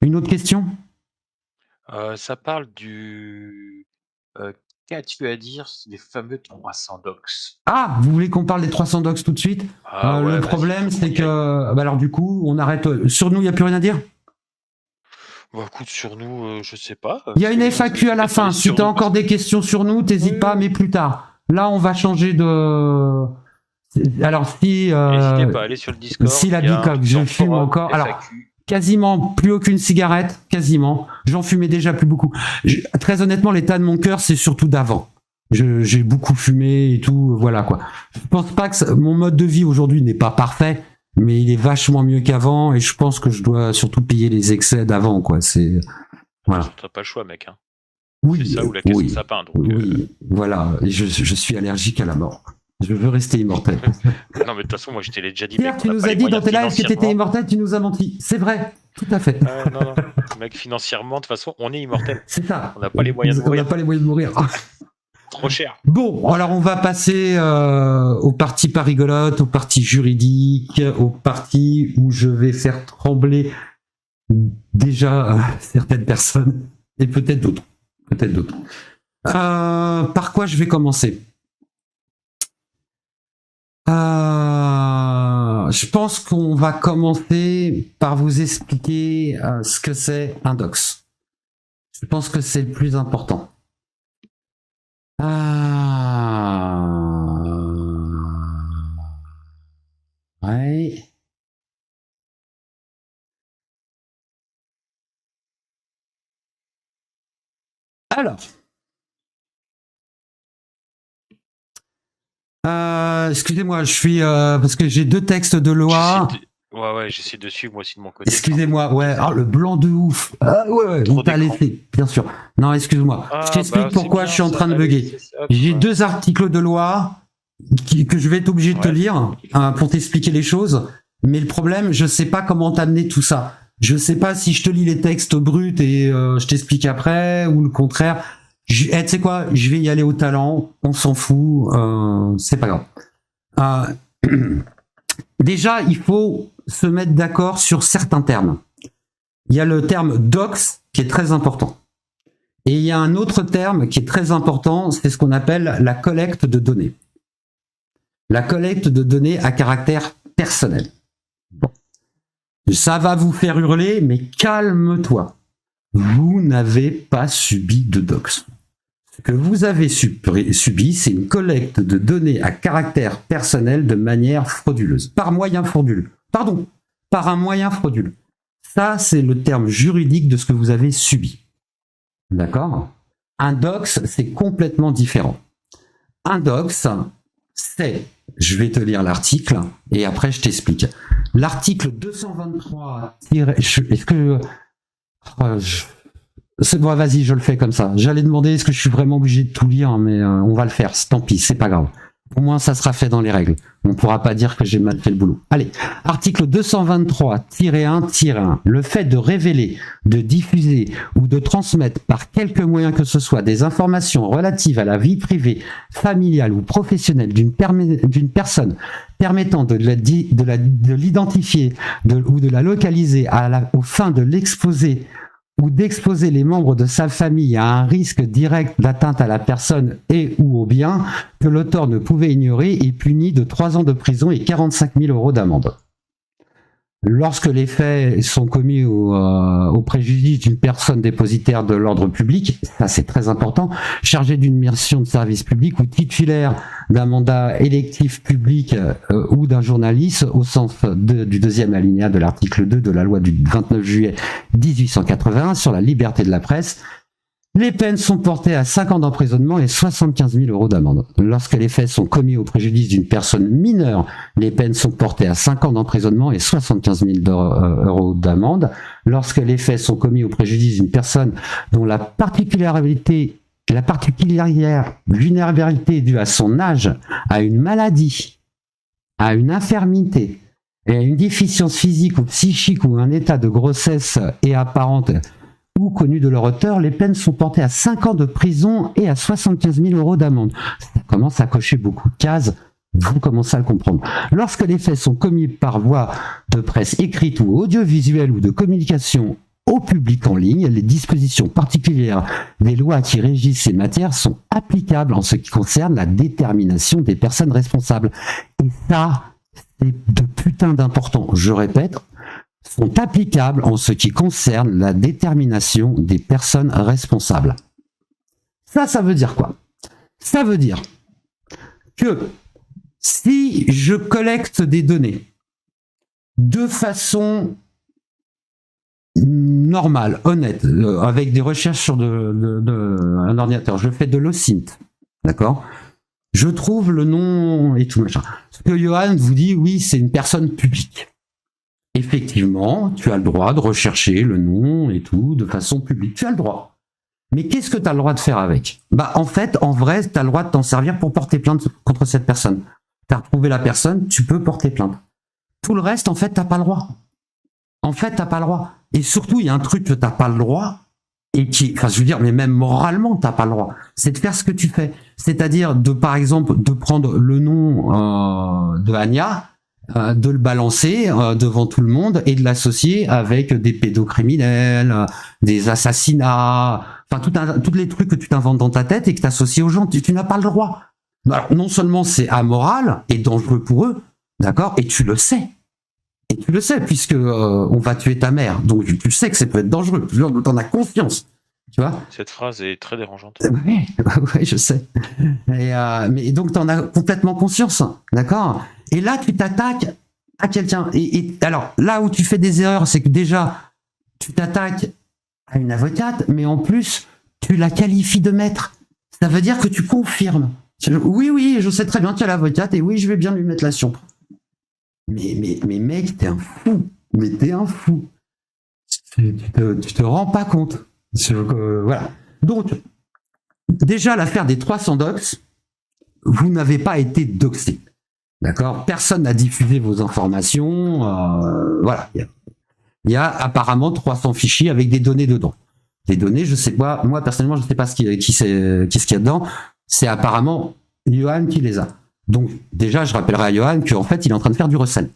Une autre question? Ça parle du qu'as-tu à dire des fameux 300 dox? Ah, vous voulez qu'on parle des 300 docs tout de suite? Ah Le ouais, vas-y, problème, faut qu'on c'est y aille. que, bah alors du coup, on arrête. Sur nous, il n'y a plus rien à dire. Bah, écoute, sur nous, je sais pas, Il y a parce une que les gens, ils FAQ allaient à la peut-être parler fin. Si sur tu as nous parce encore que des questions sur nous, t'hésites pas, ouais, mais plus tard. Là, on va changer de. Alors, n'hésitez pas, allez sur le si Discord, la il y a un bicoque, truc je dans le fume forum, encore. Alors, FAQ. quasiment plus aucune cigarette, quasiment. J'en fumais déjà plus beaucoup. Très honnêtement, l'état de mon cœur, c'est surtout d'avant. J'ai beaucoup fumé et tout, voilà quoi. Je pense pas que mon mode de vie aujourd'hui n'est pas parfait, mais il est vachement mieux qu'avant et je pense que je dois surtout payer les excès d'avant quoi. C'est De toute voilà. façon, t'as pas le choix, mec, hein. C'est Oui, ça ou la caisse de oui, sapin, donc oui, voilà. Et je suis allergique à la mort. Je veux rester immortel. non, mais de toute façon, moi, je t'ai déjà dit, Pierre, mec, on tu n'a nous pas as les dit dans moyens tes lives que tu étais financièrement. immortel, tu nous as menti. C'est vrai, tout à fait. Non, non, mec, financièrement, de toute façon, on est immortel. C'est ça. On n'a pas les moyens de On n'a mourir. pas les moyens de mourir. Trop cher. Bon, alors on va passer aux parties pas rigolotes, aux parties juridiques, aux parties où je vais faire trembler déjà certaines personnes et peut-être d'autres. Peut-être d'autres. Par quoi je vais commencer? Je pense qu'on va commencer par vous expliquer ce que c'est un dox. Je pense que c'est le plus important. Ouais. Alors. Excusez-moi, je suis parce que j'ai deux textes de loi. Ouais, j'essaie de suivre moi aussi de mon côté. Excusez-moi, ouais, le blanc de ouf. Ouais, on t'a laissé, bien sûr. Non, excuse-moi. Je t'explique pourquoi je suis en train de bugger. J'ai deux articles de loi que je vais être obligé de te lire pour t'expliquer les choses. Mais le problème, je sais pas comment t'amener tout ça. Je sais pas si je te lis les textes bruts et je t'explique après ou le contraire. Tu sais quoi, je vais y aller au talent, on s'en fout, c'est pas grave. Déjà, il faut se mettre d'accord sur certains termes. Il y a le terme docs qui est très important. Et il y a un autre terme qui est très important, c'est ce qu'on appelle la collecte de données. La collecte de données à caractère personnel. Bon. Ça va vous faire hurler, mais calme-toi. Vous n'avez pas subi de docs. Ce que vous avez subi, c'est une collecte de données à caractère personnel de manière frauduleuse, par moyen frauduleux. Pardon, par un moyen frauduleux. Ça, c'est le terme juridique de ce que vous avez subi. D'accord? Un dox, c'est complètement différent. Un dox, c'est, je vais te lire l'article et après je t'explique. L'article 223. Est-ce que c'est bon, vas-y, je le fais comme ça. J'allais demander est-ce que je suis vraiment obligé de tout lire, mais on va le faire. Tant pis, c'est pas grave. Au moins, ça sera fait dans les règles. On ne pourra pas dire que j'ai mal fait le boulot. Allez, article 223-1-1. Le fait de révéler, de diffuser ou de transmettre par quelque moyen que ce soit des informations relatives à la vie privée, familiale ou professionnelle d'une personne permettant de l'identifier ou de la localiser aux fins de l'exposer ou d'exposer les membres de sa famille à un risque direct d'atteinte à la personne et ou au bien que l'auteur ne pouvait ignorer est puni de 3 ans de prison et 45 000 € d'amende. Lorsque les faits sont commis au préjudice d'une personne dépositaire de l'ordre public, ça c'est très important, chargée d'une mission de service public ou titulaire d'un mandat électif public ou d'un journaliste au sens du deuxième alinéa de l'article 2 de la loi du 29 juillet 1881 sur la liberté de la presse, les peines sont portées à 5 ans d'emprisonnement et 75 000 € d'amende. Lorsque les faits sont commis au préjudice d'une personne mineure, les peines sont portées à 5 ans d'emprisonnement et 75 000 € d'amende. Lorsque les faits sont commis au préjudice d'une personne dont la particulière vulnérabilité due à son âge, à une maladie, à une infirmité et à une déficience physique ou psychique ou un état de grossesse et apparente ou connus de leur auteur, les peines sont portées à 5 ans de prison et à 75 000 € d'amende. Ça commence à cocher beaucoup de cases, vous commencez à le comprendre. Lorsque les faits sont commis par voie de presse écrite ou audiovisuelle ou de communication au public en ligne. Les dispositions particulières des lois qui régissent ces matières sont applicables en ce qui concerne la détermination des personnes responsables. Et ça, c'est de putain d'important. Je répète, sont applicables en ce qui concerne la détermination des personnes responsables. Ça veut dire quoi? Ça veut dire que si je collecte des données de façon normale, honnête, avec des recherches sur un ordinateur, je fais de l'OSINT, d'accord? Je trouve le nom et tout machin. Ce que Johan vous dit, oui, c'est une personne publique. Effectivement, tu as le droit de rechercher le nom et tout de façon publique. Tu as le droit. Mais qu'est-ce que tu as le droit de faire avec? Bah, en fait, en vrai, tu as le droit de t'en servir pour porter plainte contre cette personne. Tu as retrouvé la personne, tu peux porter plainte. Tout le reste, en fait, t'as pas le droit. En fait, t'as pas le droit. Et surtout, il y a un truc que t'as pas le droit, et qui, enfin, je veux dire, mais même moralement, t'as pas le droit. C'est de faire ce que tu fais. C'est-à-dire de, par exemple, de prendre le nom de Anya, de le balancer devant tout le monde et de l'associer avec des pédocriminels, des assassinats, enfin tous les trucs que tu t'inventes dans ta tête et que tu associes aux gens. Tu n'as pas le droit. Alors, non seulement c'est amoral et dangereux pour eux, d'accord, et tu le sais. Et tu le sais, puisque on va tuer ta mère. Donc tu sais que ça peut être dangereux. Tu en as conscience. Tu vois? Cette phrase est très dérangeante. Oui, ouais, je sais. Mais donc tu en as complètement conscience, d'accord? Et là, tu t'attaques à quelqu'un. Et alors, là où tu fais des erreurs, c'est que déjà, tu t'attaques à une avocate, mais en plus, tu la qualifies de maître. Ça veut dire que tu confirmes. Oui, je sais très bien qu'il y a l'avocate, et oui, je vais bien lui mettre la sion. Mais mec, t'es un fou. Mais t'es un fou. Tu te rends pas compte. Voilà. Donc, déjà, l'affaire des 300 docs, vous n'avez pas été doxé. D'accord? Personne n'a diffusé vos informations. Voilà. Il y a apparemment 300 fichiers avec des données dedans. Des données, je sais pas, moi personnellement, je sais pas qu'est-ce qu'il y a dedans. C'est apparemment Johan qui les a. Donc, déjà, je rappellerai à Johan qu'en fait, il est en train de faire du recel.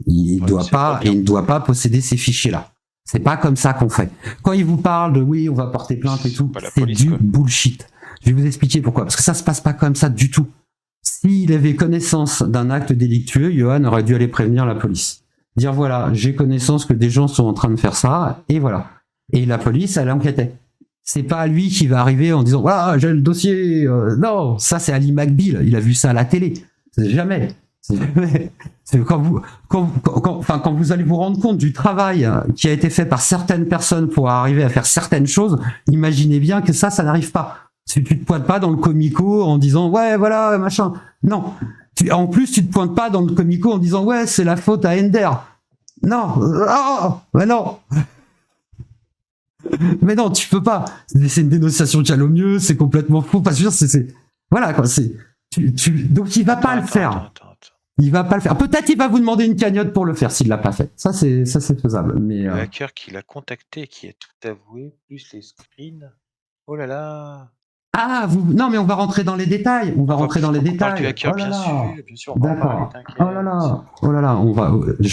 Il ne doit pas posséder ces fichiers-là. C'est pas comme ça qu'on fait. Quand il vous parle de oui, on va porter plainte et tout, c'est du bullshit. Je vais vous expliquer pourquoi. Parce que ça se passe pas comme ça du tout. S'il avait connaissance d'un acte délictueux, Johan aurait dû aller prévenir la police. Dire voilà, j'ai connaissance que des gens sont en train de faire ça, et voilà. Et la police, elle enquêtait. C'est pas lui qui va arriver en disant voilà, j'ai le dossier. Non, ça c'est Ali McBeal. Il a vu ça à la télé. C'est jamais. C'est quand vous allez vous rendre compte du travail qui a été fait par certaines personnes pour arriver à faire certaines choses, imaginez bien que ça n'arrive pas. Si tu te pointes pas dans le comico en disant ouais voilà machin, non. En plus tu te pointes pas dans le comico en disant ouais c'est la faute à Ender. Non, mais non. Mais non, tu peux pas. C'est une dénonciation calomnieuse, c'est complètement faux. Parce que c'est voilà quoi. Donc il va pas le faire. Il va pas le faire. Peut-être il va vous demander une cagnotte pour le faire s'il l'a pas fait. Ça c'est faisable. Mais le hacker qui l'a contacté, qui a tout avoué, plus les screens. Oh là là. Ah, non, mais on va rentrer dans les détails. On va rentrer dans les détails. Du hacker, bien sûr. D'accord. Oh là là.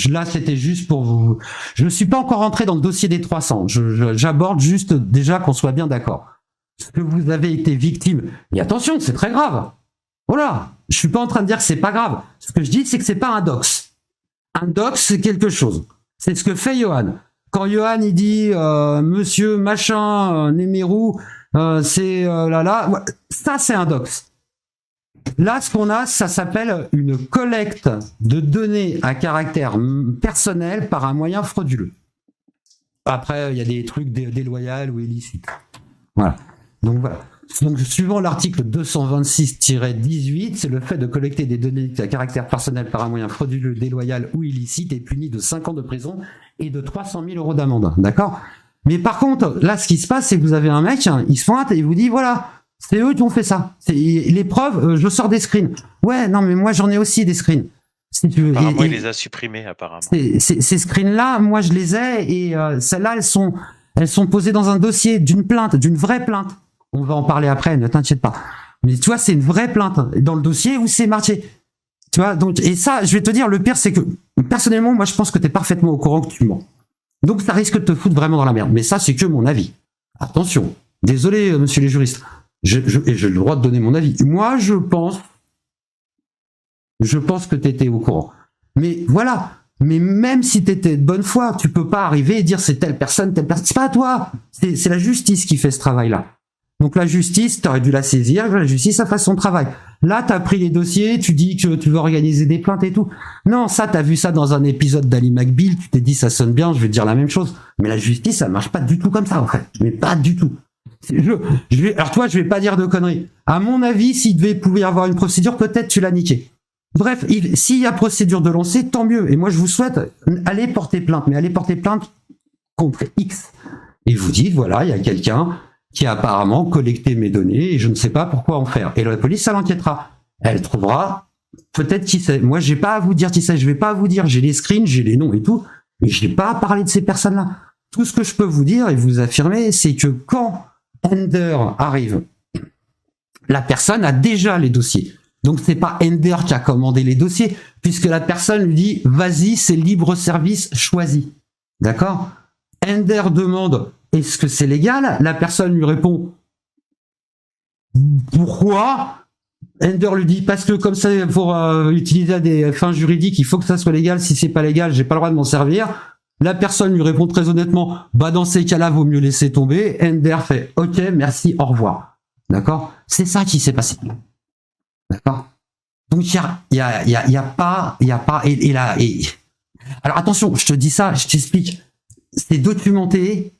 Là, c'était juste pour vous. Je ne suis pas encore rentré dans le dossier des 300. J'aborde juste déjà qu'on soit bien d'accord. Ce que vous avez été victime. Et attention, c'est très grave. Oh là, je suis pas en train de dire que c'est pas grave. Ce que je dis, c'est que c'est pas un dox. Un dox, c'est quelque chose. C'est ce que fait Johan. Quand Johan il dit Monsieur machin Némérou. C'est ça c'est un dox. Là ce qu'on a, ça s'appelle une collecte de données à caractère personnel par un moyen frauduleux. Après il y a des trucs déloyaux ou illicites. Voilà. Donc suivant l'article 226-18, c'est le fait de collecter des données à caractère personnel par un moyen frauduleux, déloyal ou illicite est puni de 5 ans de prison et de 300 000 € d'amende. D'accord? Mais par contre, là, ce qui se passe, c'est que vous avez un mec, il se pointe et il vous dit, voilà, c'est eux qui ont fait ça. Les preuves, je sors des screens. Ouais, non, mais moi, j'en ai aussi des screens. Si tu veux. Apparemment, il les a supprimés, apparemment. Ces screens-là, moi, je les ai et celles-là, elles sont posées dans un dossier d'une plainte, d'une vraie plainte. On va en parler après, ne t'inquiète pas. Mais tu vois, c'est une vraie plainte dans le dossier où c'est marqué. Tu vois, donc, et ça, je vais te dire, le pire, c'est que, personnellement, moi, je pense que tu es parfaitement au courant que tu mens. Donc ça risque de te foutre vraiment dans la merde. Mais ça, c'est que mon avis. Attention. Désolé, monsieur les juristes. Et j'ai le droit de donner mon avis. Moi, je pense que tu étais au courant. Mais voilà. Mais même si tu étais de bonne foi, tu peux pas arriver et dire c'est telle personne. C'est pas à toi. C'est la justice qui fait ce travail-là. Donc la justice, tu aurais dû la saisir, la justice a fait son travail. Là, tu as pris les dossiers, tu dis que tu veux organiser des plaintes et tout. Non, ça, tu as vu ça dans un épisode d'Ali McBeal, tu t'es dit ça sonne bien, je vais te dire la même chose. Mais la justice, ça marche pas du tout comme ça, en fait. Mais pas du tout. Alors toi, je vais pas dire de conneries. À mon avis, s'il pouvait y avoir une procédure, peut-être tu l'as niqué. Bref, s'il y a procédure de lancer, tant mieux. Et moi, je vous souhaite, allez porter plainte, mais allez porter plainte contre X. Et vous dites, voilà, il y a quelqu'un qui a apparemment collecté mes données et je ne sais pas pourquoi en faire. Et la police, ça l'enquêtera. Elle trouvera peut-être qui c'est. Moi, j'ai pas à vous dire qui c'est. Je vais pas vous dire, j'ai les screens, j'ai les noms et tout, mais je n'ai pas à parler de ces personnes-là. Tout ce que je peux vous dire et vous affirmer, c'est que quand Ender arrive, la personne a déjà les dossiers. Donc c'est pas Ender qui a commandé les dossiers, puisque la personne lui dit, vas-y, c'est libre service choisi. D'accord? Ender demande, est-ce que c'est légal? La personne lui répond, pourquoi? Ender lui dit, parce que comme ça, pour utiliser à des fins juridiques, il faut que ça soit légal. Si c'est pas légal, j'ai pas le droit de m'en servir. La personne lui répond très honnêtement, bah dans ces cas-là, vaut mieux laisser tomber. Ender fait, ok, merci, au revoir. D'accord? C'est ça qui s'est passé. D'accord? Donc il y a pas, alors attention, je te dis ça, je t'explique. C'est documenté,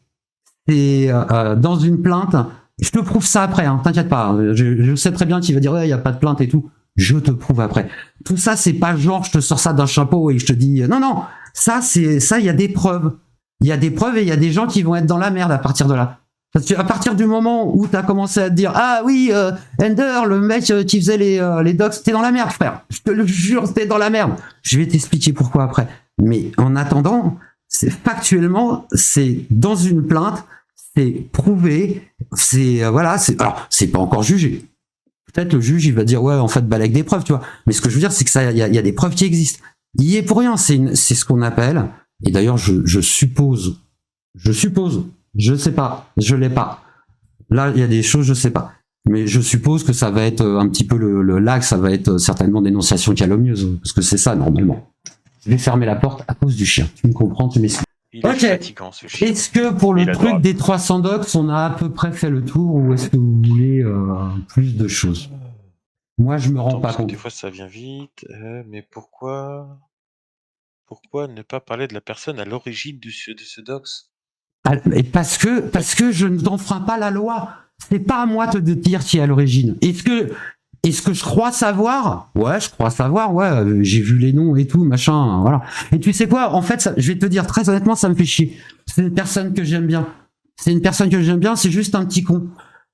c'est dans une plainte. Je te prouve ça après, hein, t'inquiète pas. Je sais très bien qu'il va dire ouais, il y a pas de plainte et tout. Je te prouve après. Tout ça, c'est pas genre je te sors ça d'un chapeau et je te dis non. Ça, il y a des preuves. Il y a des preuves et il y a des gens qui vont être dans la merde à partir de là. Parce que à partir du moment où t'as commencé à te dire ah oui Ender, le mec qui faisait les docs, t'es dans la merde frère. Je te le jure, t'es dans la merde. Je vais t'expliquer pourquoi après. Mais en attendant, factuellement, c'est dans une plainte, c'est prouvé, alors c'est pas encore jugé. Peut-être le juge il va dire ouais en fait balèque des preuves, tu vois. Mais ce que je veux dire c'est que ça il y a des preuves qui existent. Il y est pour rien, c'est ce qu'on appelle, et d'ailleurs je suppose, je sais pas, je l'ai pas. Là il y a des choses je sais pas, mais je suppose que ça va être un petit peu le lac, ça va être certainement dénonciation calomnieuse, parce que c'est ça normalement. Je vais fermer la porte à cause du chien. Tu me comprends, tu m'expliques. Ok. Fatigant, ce chien. Est-ce que pour le truc des 300 docs, on a à peu près fait le tour, ou est-ce que vous voulez plus de choses? Moi, je me rends pas compte. Des fois, ça vient vite, mais pourquoi ne pas parler de la personne à l'origine de ce docs? Et parce que je n'enfreins pas la loi. C'est pas à moi de dire qui est à l'origine. Est-ce que je crois savoir? Ouais, je crois savoir, ouais, j'ai vu les noms et tout, machin, voilà. Et tu sais quoi, en fait, je vais te dire très honnêtement, ça me fait chier. C'est une personne que j'aime bien. C'est juste un petit con.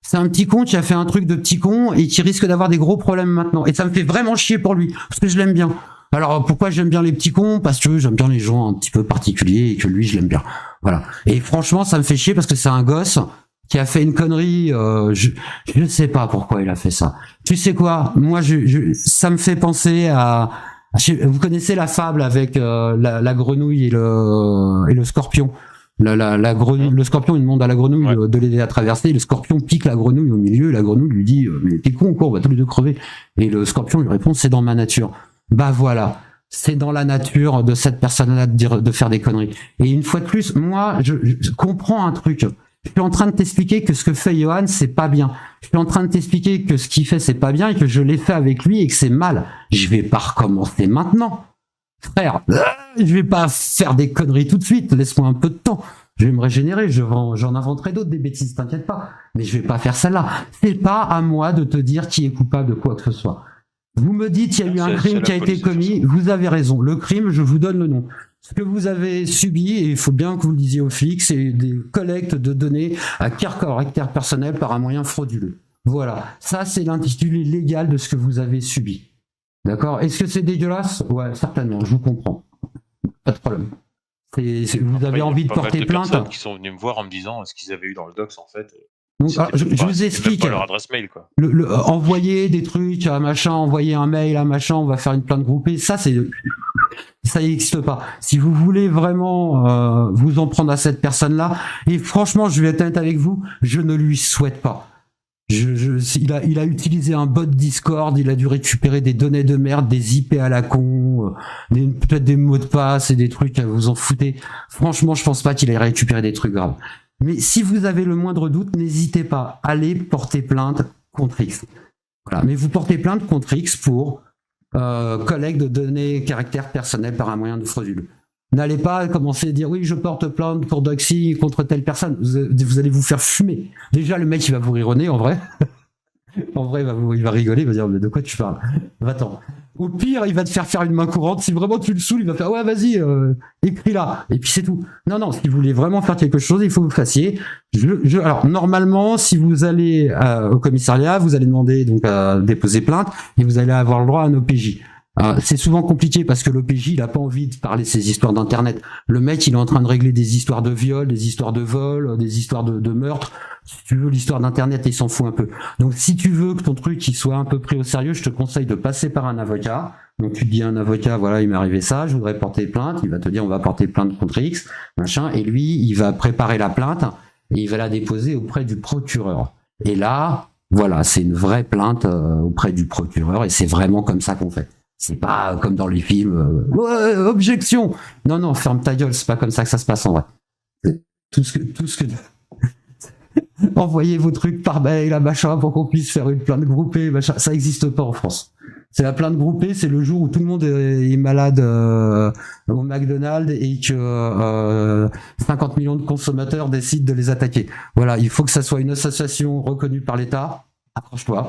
C'est un petit con qui a fait un truc de petit con et qui risque d'avoir des gros problèmes maintenant. Et ça me fait vraiment chier pour lui, parce que je l'aime bien. Alors, pourquoi j'aime bien les petits cons? Parce que j'aime bien les gens un petit peu particuliers et que lui, je l'aime bien. Voilà. Et franchement, ça me fait chier parce que c'est un gosse qui a fait une connerie, je ne sais pas pourquoi il a fait ça. Tu sais quoi? Moi, ça me fait penser à... Vous connaissez la fable avec la grenouille et le scorpion. Le scorpion, il demande à la grenouille de l'aider à traverser. Le scorpion pique la grenouille au milieu. Et la grenouille lui dit mais t'es con quoi, on va tous les deux crever. Et le scorpion lui répond c'est dans ma nature. Bah voilà, c'est dans la nature de cette personne-là de faire des conneries. Et une fois de plus, moi, je comprends un truc. Je suis en train de t'expliquer que ce que fait Johan, c'est pas bien. Je suis en train de t'expliquer que ce qu'il fait, c'est pas bien et que je l'ai fait avec lui et que c'est mal. Je vais pas recommencer maintenant. Frère, je vais pas faire des conneries tout de suite. Laisse-moi un peu de temps. Je vais me régénérer. J'en inventerai d'autres, des bêtises, t'inquiète pas. Mais je vais pas faire celle-là. C'est pas à moi de te dire qui est coupable de quoi que ce soit. Vous me dites qu'il y a eu un crime qui a été commis. Vous avez raison. Le crime, je vous donne le nom. Ce que vous avez subi, et il faut bien que vous le disiez aux flics, c'est des collectes de données à caractère personnel par un moyen frauduleux. Voilà. Ça, c'est l'intitulé légal de ce que vous avez subi. D'accord? Est-ce que c'est dégueulasse? Ouais, certainement. Je vous comprends. Pas de problème. Vous avez envie de porter plainte? Il y a personnes qui sont venues me voir en me disant ce qu'ils avaient eu dans le docs, en fait. Donc, je vous explique. Pas leur adresse mail, quoi. Envoyer des trucs à machin, envoyer un mail à machin, on va faire une plainte groupée. Ça, c'est Ça n'existe pas. Si vous voulez vraiment vous en prendre à cette personne-là, et franchement, je vais être honnête avec vous, je ne lui souhaite pas. Il a utilisé un bot Discord, il a dû récupérer des données de merde, des IP à la con, peut-être des mots de passe et des trucs, vous en foutez. Franchement, je pense pas qu'il ait récupéré des trucs graves. Mais si vous avez le moindre doute, n'hésitez pas, allez porter plainte contre X. Voilà. Mais vous portez plainte contre X pour collecte de données caractères personnels par un moyen de frauduleux. N'allez pas commencer à dire oui, je porte plainte pour Doxy contre telle personne. Vous allez vous faire fumer. Déjà, le mec, il va vous rironner, en vrai. En vrai, il va rigoler, il va dire mais de quoi tu parles? Va-t'en. Au pire, il va te faire une main courante. Si vraiment tu le saoules, il va faire ouais, vas-y, écris là. Et puis c'est tout. Non, si vous voulez vraiment faire quelque chose, il faut que vous fassiez. Alors, normalement, si vous allez au commissariat, vous allez demander donc à déposer plainte et vous allez avoir le droit à un OPJ. C'est souvent compliqué parce que l'OPJ, il a pas envie de parler de ces histoires d'internet. Le mec, il est en train de régler des histoires de viol, des histoires de vol, des histoires de meurtre. Si tu veux l'histoire d'internet, il s'en fout un peu. Donc si tu veux que ton truc il soit un peu pris au sérieux, je te conseille de passer par un avocat. Donc tu te dis à un avocat, voilà, il m'est arrivé ça, je voudrais porter plainte. Il va te dire, on va porter plainte contre X, machin. Et lui, il va préparer la plainte et il va la déposer auprès du procureur. Et là, voilà, c'est une vraie plainte auprès du procureur et c'est vraiment comme ça qu'on fait. C'est pas comme dans les films, ouais, objection. Non, ferme ta gueule, c'est pas comme ça que ça se passe en vrai. Tout ce que envoyez vos trucs par mail, machin, pour qu'on puisse faire une plainte groupée, machin. Ça n'existe pas en France. C'est la plainte groupée, c'est le jour où tout le monde est malade au McDonald's et que 50 millions de consommateurs décident de les attaquer. Voilà, il faut que ça soit une association reconnue par l'État. Approche-toi.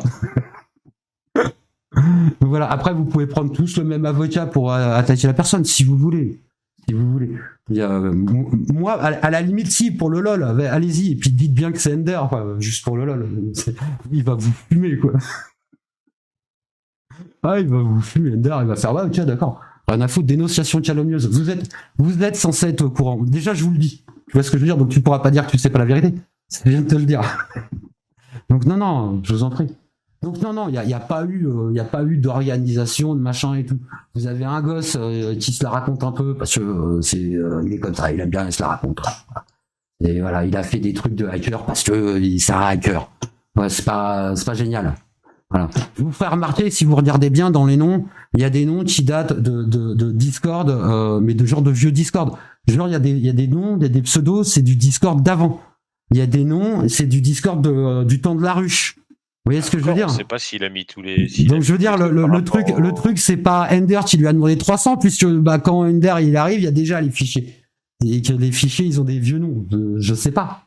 Voilà. Après, vous pouvez prendre tous le même avocat pour attaquer la personne, si vous voulez. Si vous voulez. Moi, à la limite, si, pour le lol, allez-y. Et puis dites bien que c'est Ender, quoi, juste pour le lol. Il va vous fumer, quoi. Ah, il va vous fumer, Ender, il va faire, ouais, ok, d'accord. Rien à foutre, dénonciation calomnieuse. Vous êtes censé être au courant. Déjà, je vous le dis. Tu vois ce que je veux dire? Donc tu pourras pas dire que tu sais pas la vérité. Ça vient de te le dire. Donc non, je vous en prie. Donc non, il y a pas eu d'organisation, de machin et tout. Vous avez un gosse qui se la raconte un peu parce que il est comme ça, il aime bien, il se la raconte. Et voilà, il a fait des trucs de hacker parce que il sert à hacker. Ouais, c'est pas génial. Voilà. Je vous ferai remarquer, si vous regardez bien dans les noms, il y a des noms qui datent de Discord, mais de genre de vieux Discord. Genre il y a des noms, il y a des pseudos, c'est du Discord d'avant. Il y a des noms, c'est du Discord du temps de la ruche. Vous voyez ce que je veux dire? On sait pas s'il a mis tous les. Donc je veux dire, le truc, c'est pas Ender qui lui a demandé 300, puisque quand Ender il arrive, il y a déjà les fichiers. Et que les fichiers, ils ont des vieux noms. Je sais pas.